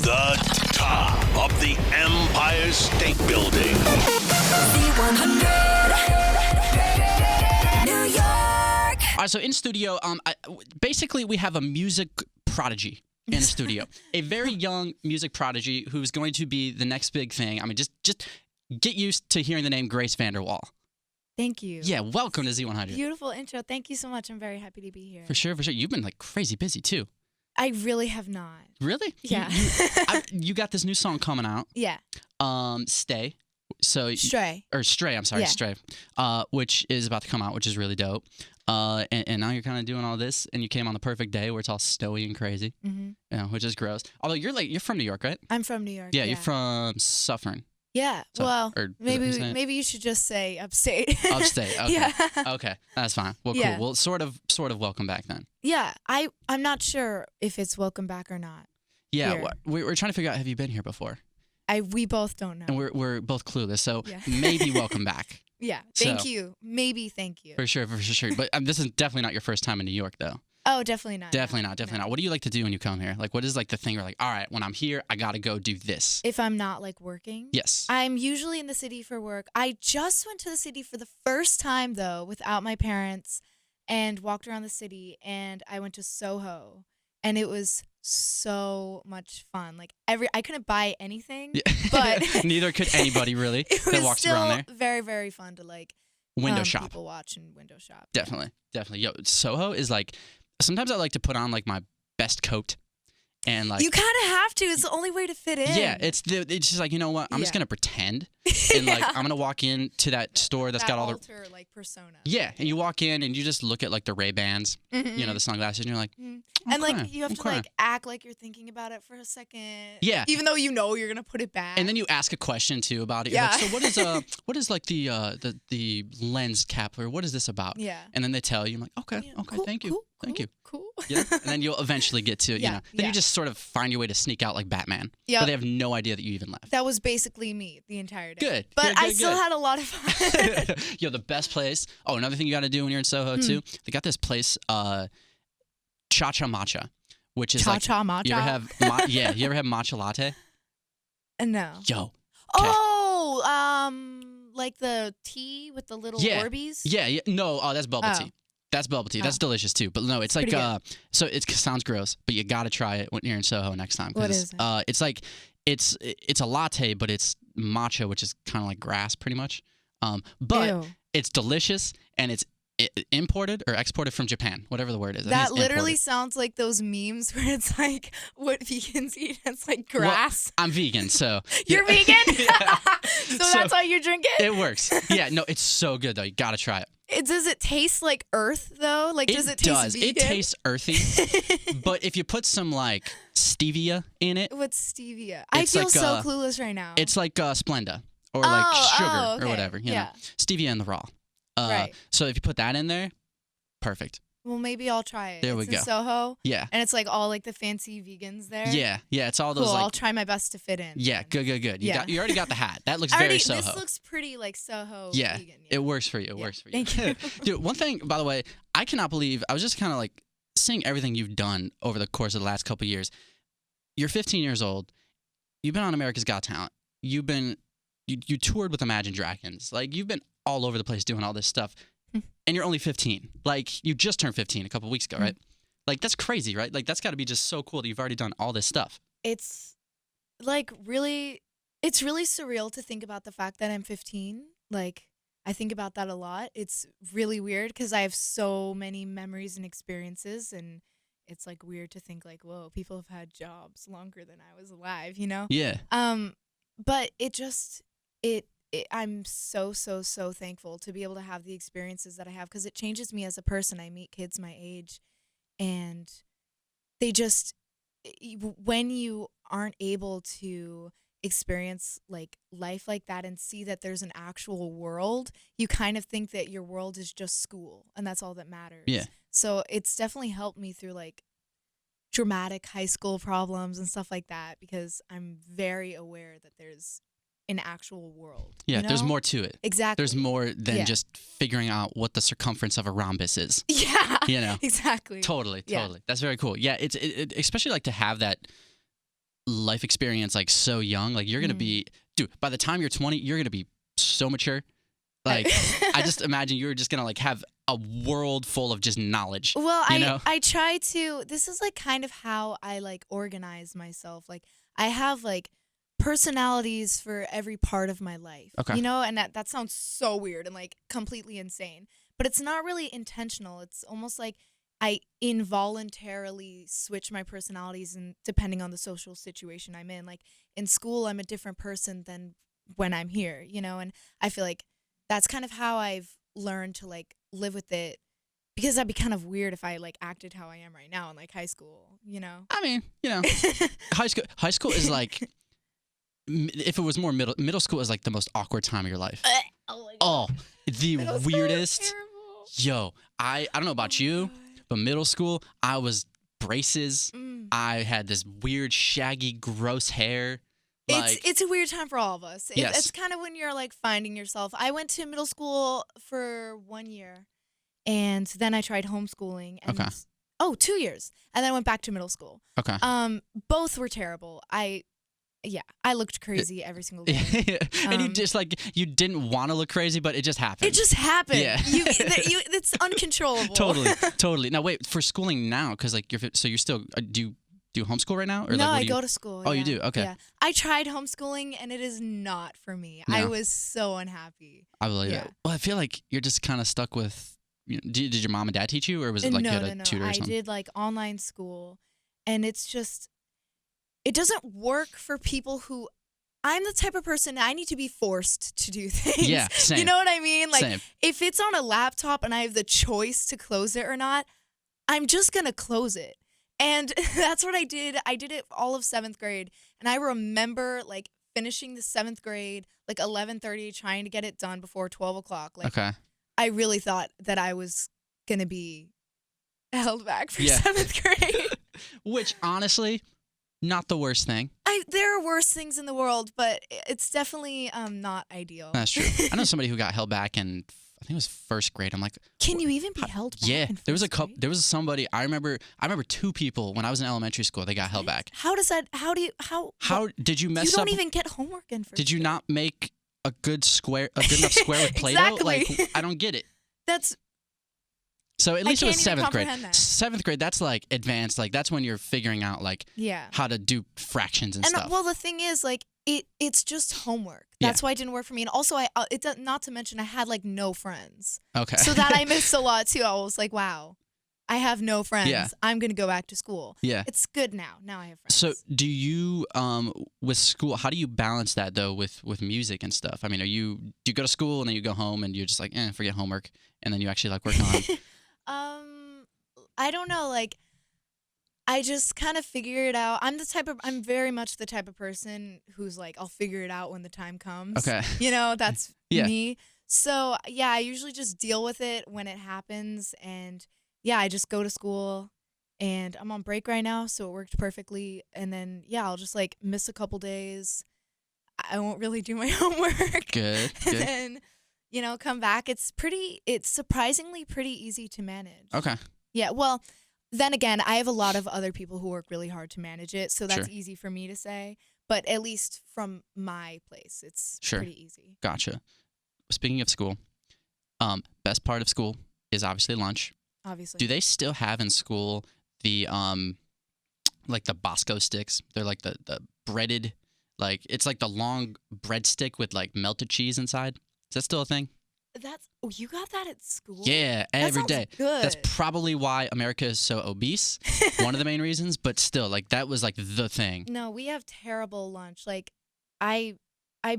the top of the Empire State Building. Z100, New York. All right, so in studio, basically we have a music prodigy in the studio. A very young music prodigy who's going to be the next big thing. I mean, just get used to hearing the name Grace VanderWaal. Thank you. Yeah, welcome to Z100. Beautiful intro. Thank you so much. I'm very happy to be here. For sure. You've been like crazy busy too. I really have not. Really? Yeah. You got this new song coming out. Yeah. Stay. So Stray. Stray. I'm sorry, Yeah. Stray. Which is about to come out, which is really dope. And now you're kind of doing all this, and you came on the perfect day where it's all snowy and crazy. Mm-hmm. You know, which is gross. Although you're from New York, right? I'm from New York. Yeah, you're from Suffern. Yeah. So- well, or is that what you're saying? maybe you should just say upstate. Upstate. Okay. Yeah. Okay, that's fine. Well, cool. Yeah. Well, sort of welcome back then. Yeah. I'm not sure if it's welcome back or not. Yeah, Here. we're trying to figure out, have you been here before? We both don't know. And we're both clueless, so Yeah. maybe welcome back. Yeah. So- Thank you. Maybe thank you. For sure. But this is definitely not your first time in New York, though. Oh, definitely not. Definitely no, not. no. What do you like to do when you come here? Like, what is like the thing where like, all right, when I'm here, I gotta go do this. If I'm not like working. Yes. I'm usually in the city for work. I just went to the city for the first time though, without my parents, and walked around the city. And I went to SoHo, and it was so much fun. Like I couldn't buy anything, but neither could anybody really it that was walks still around there. very, very fun to like Window shop. people watch and window shop. Definitely. Yo, Soho is like. Sometimes I like to put on like my best coat, and like You kind of have to. It's the only way to fit in. yeah, it's just like, you know what? I'm just Yeah. gonna pretend, and like I'm gonna walk into that store that's got all the alter, like persona. yeah, and you walk in and you just look at like the Ray-Bans, you know, the sunglasses, and you're like, Mhm. And like okay, you have to okay. like act like you're thinking about it for a second. Yeah. Even though you know you're gonna put it back. and then you ask a question too about it. You're Yeah. like, so what is like the lens cap, or what is this about? Yeah. And then they tell you, I'm like, okay, Yeah, okay, cool, thank you, cool, thank you. Cool. Yeah, and then you'll eventually get to, you Yeah, know, then yeah. you just sort of find your way to sneak out like Batman. Yeah. But they have no idea that you even left. That was basically me the entire day. Good. But good, I good, still good. had a lot of fun. Yo, the best place. Oh, another thing you got to do when you're in Soho too. They got this place, Cha Cha Matcha, which is like Cha matcha. you ever have, you ever have matcha latte? No. Yo, Oh, like the tea with the little Yeah. Orbeez. yeah, no, that's bubble Oh. tea. That's bubble tea. That's Oh. delicious too. But no, it's like pretty so it sounds gross, but you got to try it when you're in Soho next time. What is it? It's like it's a latte, but it's matcha, which is kind of like grass, pretty much. But Ew. it's delicious, and it's imported or exported from Japan, whatever the word is. I think That it's literally imported. sounds like those memes where it's like what vegans eat. It's like Well, grass. I'm vegan, so You're yeah. vegan? Yeah. So So- that's why you drink it? It works. Yeah, no, it's so good though. You gotta try it. Does it taste like earth though? Like does it taste does. vegan? It tastes earthy, but if you put some like stevia in it, What's stevia? I It's feel like, so clueless right now. it's like Splenda or like sugar okay. or whatever. You Yeah. know, stevia in the raw. Right. So if you put that in there, perfect. Well, maybe I'll try it. There we It's go. in Soho, Yeah. and it's like all like the fancy vegans there. Yeah. It's all Cool. those I'll like. try my best to fit in. Yeah. then. Good. Yeah. You already got the hat. That looks Already, very Soho. this looks pretty like Soho Yeah, vegan. it works for you. It Yeah. works for you. Thank you. Dude, one thing, by the way, I cannot believe, I was just kind of like seeing everything you've done over the course of the last couple of years. You're 15 years old. You've been on America's Got Talent. You toured with Imagine Dragons. Like, you've been all over the place doing all this stuff. And you're only 15. Like, you just turned 15 a couple weeks ago, right? Like, that's crazy, right? Like, that's got to be just so cool that you've already done all this stuff. It's like really, it's really surreal to think about the fact that I'm 15. Like, I think about that a lot. It's really weird because I have so many memories and experiences, and it's like weird to think like, whoa, people have had jobs longer than I was alive, you know? Yeah. But I'm so thankful to be able to have the experiences that I have because it changes me as a person. I meet kids my age, and they just, when you aren't able to experience like life like that and see that there's an actual world, you kind of think that your world is just school and that's all that matters. Yeah. So it's definitely helped me through like dramatic high school problems and stuff like that because I'm very aware that there's an actual world. Yeah, you there's know? more to it. Exactly. There's more than Yeah. just figuring out what the circumference of a rhombus is. Yeah. You know? Exactly. Totally. Yeah. That's very cool. Yeah, it's especially like to have that life experience like so young. Like you're gonna be, dude. By the time you're 20, you're gonna be so mature. Like I just imagine you're just gonna like have a world full of just knowledge. Well, you I try to. This is like kind of how I like organize myself. Like I have like personalities for every part of my life. Okay. You know, and that sounds so weird and like completely insane, but it's not really intentional. It's almost like I involuntarily switch my personalities and depending on the social situation I'm in. Like in school, I'm a different person than when I'm here, you know, and I feel like that's kind of how I've learned to like live with it, because that'd be kind of weird if I like acted how I am right now in like high school, you know? I mean, high school is like, if it was more middle school is like the most awkward time of your life. Oh my Oh, the That was so weirdest. terrible. Yo, I don't know about you, but middle school, I was braces. I had this weird, shaggy, gross hair. Like, It's a weird time for all of us. Yes. It's kind of when you're like finding yourself. I went to middle school for 1 year, and then I tried homeschooling. And, Okay. Oh, 2 years, and then I went back to middle school. okay. Both were terrible. I looked crazy every single day. And you just like, you didn't want to look crazy, but it just happened. It just happened. Yeah. It's uncontrollable. Totally. Now wait, for schooling now, because like you're still, do you do homeschool right now? Or No, like, I go to school. Oh, you yeah. do? Okay. Yeah. I tried homeschooling, and it is not for me. No. I was so unhappy. I believe Yeah. it. Well, I feel like you're just kind of stuck with, did your mom and dad teach you, or was it like no, you had a no. tutor or I something? did like online school, and it's just, it doesn't work for people who, I'm the type of person, I need to be forced to do things. Yeah, same. You know what I mean? Like Same. if it's on a laptop and I have the choice to close it or not, I'm just going to close it. And that's what I did. I did it all of 7th grade. And I remember like finishing the 7th grade, like 11:30, trying to get it done before 12 o'clock. Like Okay. I really thought that I was going to be held back for Yeah. 7th grade. Which honestly, not the worst thing. There are worse things in the world, but it's definitely not ideal. That's true. I know somebody who got held back in, I think it was 1st grade. I'm like, Can you even be held back? yeah. in There was a first couple. grade? There was somebody. I remember 2 people when I was in elementary school. They got held back. How does that? How do you? How? How did you mess You up? don't even get homework in first. Did you grade. not make a good enough square with Play-Doh? Exactly. Like, I don't get it. That's So at least it was can't even 7th grade. comprehend that. 7th grade, that's like advanced. Like that's when you're figuring out like yeah. how to do fractions and And stuff. well, the thing is, like it's just homework. Yeah. That's why it didn't work for me. And also, not to mention, I had like no friends, Okay. so that I missed a lot too. I was like, wow, I have no friends. Yeah. I'm gonna go back to school. Yeah. It's good now. Now I have friends. So do you with school? How do you balance that though with music and stuff? I mean, do you go to school and then you go home and you're just like, forget homework, and then you actually like work on? I don't know. Like, I just kind of figure it out. I'm very much the type of person who's like, I'll figure it out when the time comes. Okay. You know, that's Yeah. me. So yeah, I usually just deal with it when it happens, and yeah, I just go to school. And I'm on break right now, so it worked perfectly. And then yeah, I'll just like miss a couple days. I won't really do my homework. Good. And then, come back. It's surprisingly pretty easy to manage. Okay. Yeah, well, then again, I have a lot of other people who work really hard to manage it, so that's Sure. easy for me to say. But at least from my place, it's Sure. pretty easy. Gotcha. Speaking of school, best part of school is obviously lunch. Obviously. Do they still have in school the like the Bosco sticks? They're like the breaded, like it's like the long breadstick with like melted cheese inside. Is that still a thing? You got that at school? Yeah, That every sounds day. good. That's probably why America is so obese. One of the main reasons, but still, like that was like the thing. No, we have terrible lunch. Like, I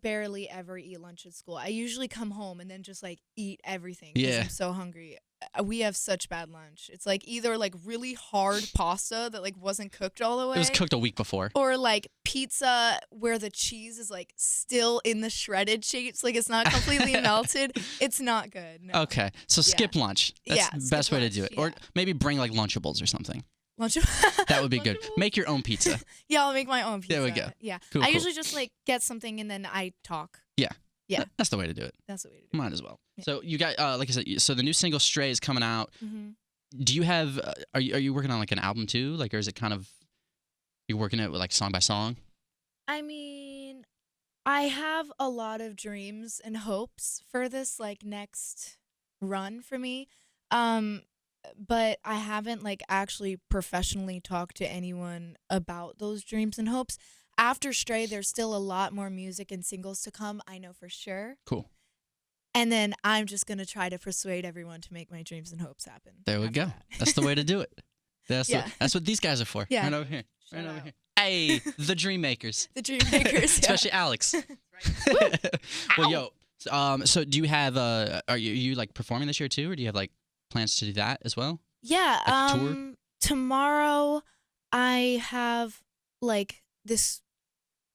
barely ever eat lunch at school. I usually come home and then just like eat everything because Yeah. I'm so hungry. We have such bad lunch. It's like either like really hard pasta that like wasn't cooked all the way. It was cooked a week before. Or like pizza where the cheese is like still in the shredded shapes, like it's not completely melted. It's not good. No. Okay, so skip lunch. That's Yeah, the skip best way to lunch, do it. yeah. Or maybe bring like Lunchables or something. Lunch. That would be good. Lunchables? Make your own pizza. Yeah, I'll make my own pizza. There we go. Yeah. Cool, I cool. usually just like get something and then I talk. Yeah. Yeah. That's the way to do it. That's the way to do Might as well. Yeah. So you got, like I said, so the new single "Stray" is coming out. it. Mm-hmm. Do you have? Are you working on like an album too? Like, or is it kind of? You working it with like song by song? I mean, I have a lot of dreams and hopes for this like next run for me. Um, but I haven't like actually professionally talked to anyone about those dreams and hopes. After Stray, there's still a lot more music and singles to come, I know for sure. Cool. And then I'm just going to try to persuade everyone to make my dreams and hopes happen. There we go. That. That's the way to do it. Yeah. That's what these guys are for. Yeah. Right over here. Shout Right over out. here. Hey, the dream makers. The dream makers. Yeah. Especially Alex. Well, yo, so do you have are you like performing this year too, or do you have like plans to do that as well? Yeah. Like a tour? Tomorrow I have like this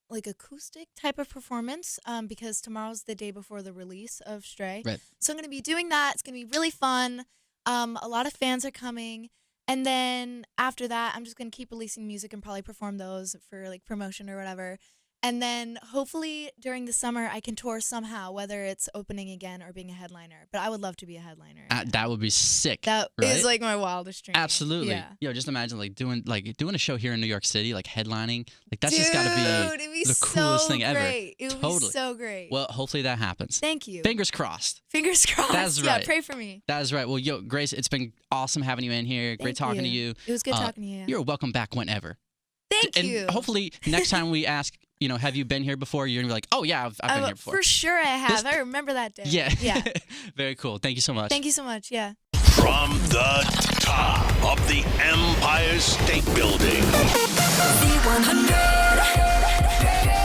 like acoustic type of performance because tomorrow's the day before the release of Stray. Right. So I'm going to be doing that. It's going to be really fun. A lot of fans are coming. And then after that, I'm just going to keep releasing music and probably perform those for like promotion or whatever. And then hopefully during the summer, I can tour somehow, whether it's opening again or being a headliner. But I would love to be a headliner. That would be sick. That right? is like my wildest dream. Absolutely. Yeah. Yo, just imagine like doing a show here in New York City, like headlining. Like that's Dude, just got to be it'd be the coolest so thing ever. great. It would Totally. be so great. Well, hopefully that happens. Thank you. Fingers crossed. Fingers crossed. That's Yeah, right. pray for me. That is right. Well, yo, Grace, it's been awesome having you in here. Great Thank talking to you. It was good talking to you. You're welcome back whenever. Thank and you. hopefully next time we ask, have you been here before? You're gonna be like, oh yeah, I've been here before. For sure I have. This- I remember that day. Yeah. Yeah. Very cool. Thank you so much. Thank you so much. Yeah. From the top of the Empire State Building. Z100.